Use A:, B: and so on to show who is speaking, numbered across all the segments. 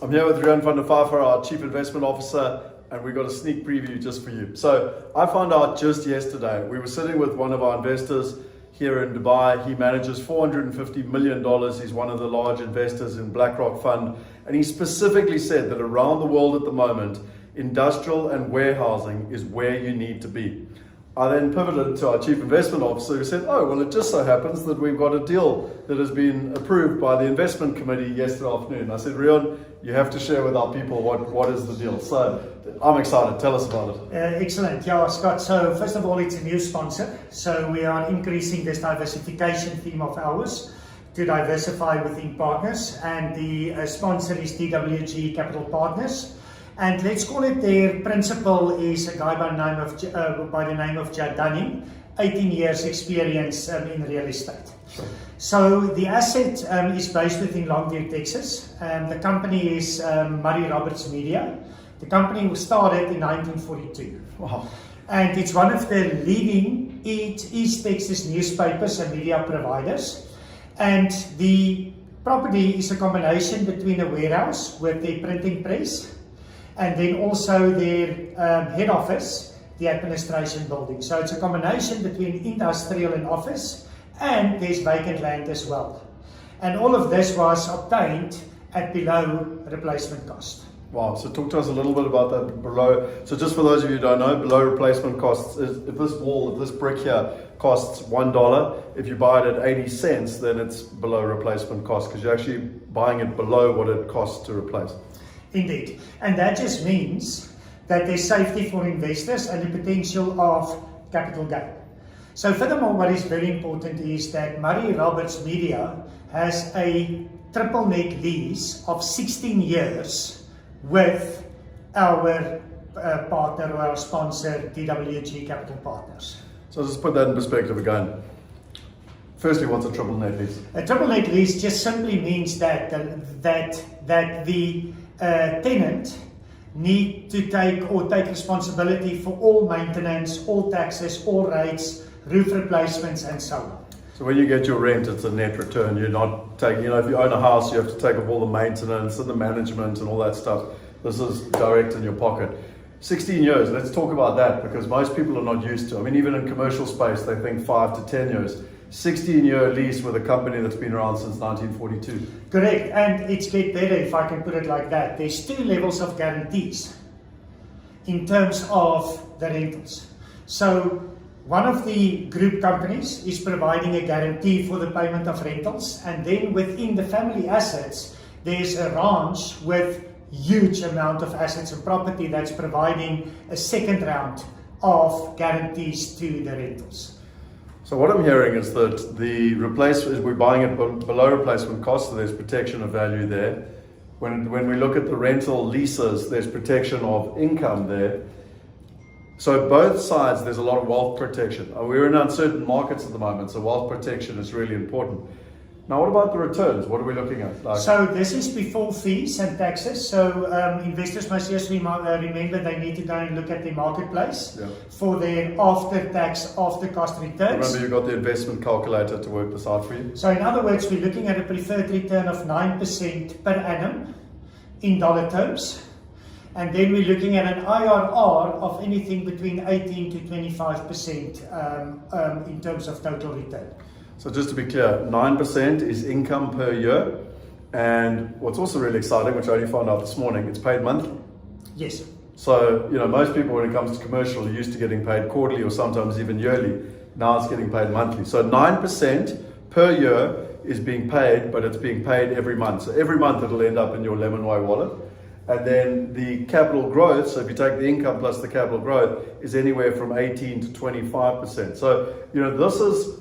A: I'm here with Rian van der Pfeiffer, our Chief Investment Officer, and we got a sneak preview just for you. So I found out just yesterday, we were sitting with one of our investors here in Dubai. He manages $450 million. He's one of the large investors in BlackRock Fund. And he specifically said that around the world at the moment, industrial and warehousing is where you need to be. I then pivoted to our Chief Investment Officer who said, oh, well, it just so happens that we've got a deal that has been approved by the investment committee yesterday afternoon. I said, Rian, you have to share with our people what is the deal. So I'm excited. Tell us about it.
B: Excellent. Yeah, Scott. So first of all, it's a new sponsor. So we are increasing this diversification theme of ours to diversify within partners. And the sponsor is DWG Capital Partners. And let's call it their principal is a guy by the name of Jad Dunning, 18 years experience in real estate.
A: Sure.
B: So the asset is based within Longview, Texas. The company is Murray Roberts Media. The company was started in 1942.
A: Wow.
B: And it's one of the leading East Texas newspapers and media providers. And the property is a combination between a warehouse with a printing press and then also their head office, the administration building. So it's a combination between industrial and office, and there's vacant land as well. And all of this was obtained at below replacement cost.
A: Wow, so talk to us a little bit about that below. So just for those of you who don't know, below replacement costs is if this brick here costs $1, if you buy it at 80 cents, then it's below replacement cost because you're actually buying it below what it costs to replace.
B: Indeed. And that just means that there's safety for investors and the potential of capital gain. So furthermore, what is very important is that Murray Roberts Media has a triple net lease of 16 years with our partner or our sponsor, DWG Capital Partners.
A: So let's put that in perspective again. Firstly, what's a triple net lease?
B: A triple net lease just simply means that the tenant need to take responsibility for all maintenance, all taxes, all rates, roof replacements, and so on.
A: So when you get your rent, it's a net return. You're not taking, if you own a house, you have to take up all the maintenance and the management and all that stuff. This is direct in your pocket. 16 years, let's talk about that because most people are not used to. I mean, even in commercial space, they think 5 to 10 years. 16-year lease with a company that's been around since 1942.
B: Correct, and it's get better if I can put it like that. There's two levels of guarantees in terms of the rentals. So one of the group companies is providing a guarantee for the payment of rentals, and then within the family assets, there's a ranch with huge amount of assets and property that's providing a second round of guarantees to the rentals.
A: So what I'm hearing is that the replacement, we're buying it below replacement cost, so there's protection of value there. When we look at the rental leases, there's protection of income there. So both sides, there's a lot of wealth protection. We're in uncertain markets at the moment, so wealth protection is really important. Now, what about the returns? What are we looking at?
B: So this is before fees and taxes. So investors must just remember they need to go and look at the marketplace for their after-tax, after-cost returns.
A: Remember, you've got the investment calculator to work this out for you.
B: So in other words, we're looking at a preferred return of 9% per annum in dollar terms. And then we're looking at an IRR of anything between 18 to 25% in terms of total return.
A: So just to be clear, 9% is income per year. And what's also really exciting, which I only found out this morning, it's paid monthly.
B: Yes.
A: So, most people when it comes to commercial are used to getting paid quarterly or sometimes even yearly. Now it's getting paid monthly. So 9% per year is being paid, but it's being paid every month. So every month it'll end up in your Lemonway wallet. And then the capital growth, so if you take the income plus the capital growth, is anywhere from 18 to 25%. So, this is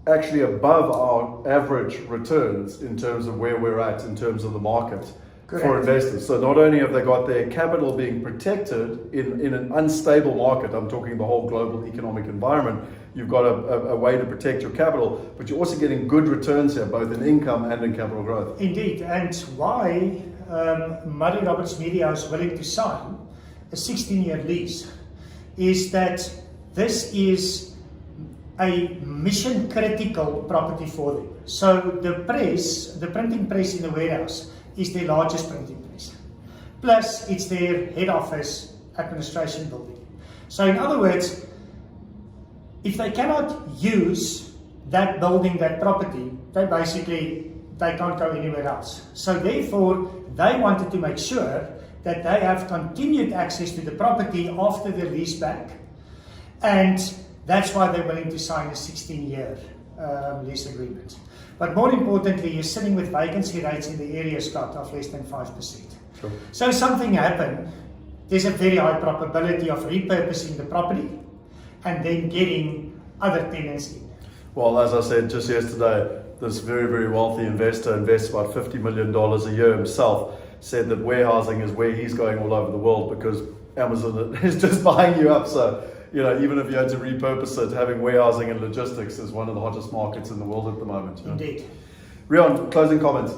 A: actually above our average returns in terms of where we're at in terms of the market. Correct. For investors. So not only have they got their capital being protected in an unstable market, I'm talking the whole global economic environment, you've got a way to protect your capital, but you're also getting good returns here, both in income and in capital growth.
B: Indeed, and why Murray Roberts Media is willing to sign a 16-year lease is that this is a mission critical property for them. So the printing press in the warehouse is the largest printing press. plus it's their head office administration building. So in other words, if they cannot use that building, that property, they can't go anywhere else. So therefore, they wanted to make sure that they have continued access to the property after the lease back, and that's why they're willing to sign a 16-year lease agreement. But more importantly, you're sitting with vacancy rates in the area, Scott, of less than 5%.
A: Sure.
B: So if something happened, there's a very high probability of repurposing the property and then getting other tenants in.
A: Well, as I said just yesterday, this very, very wealthy investor invests about $50 million a year himself, said that warehousing is where he's going all over the world because Amazon is just buying you up. So, you know, even if you had to repurpose it, having warehousing and logistics is one of the hottest markets in the world at the moment.
B: Indeed.
A: Rion, closing comments.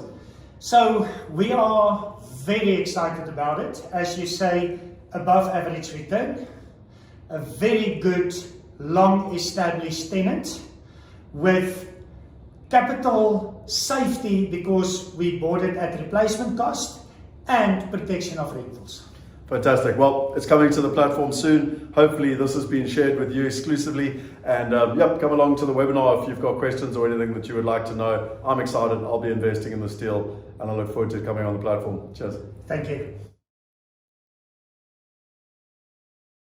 B: So we are very excited about it. As you say, above average return, a very good, long established tenant with capital safety because we bought it at replacement cost and protection of rentals.
A: Fantastic. Well, it's coming to the platform soon. Hopefully this has been shared with you exclusively. And come along to the webinar if you've got questions or anything that you would like to know. I'm excited. I'll be investing in this deal and I look forward to it coming on the platform. Cheers.
B: Thank you.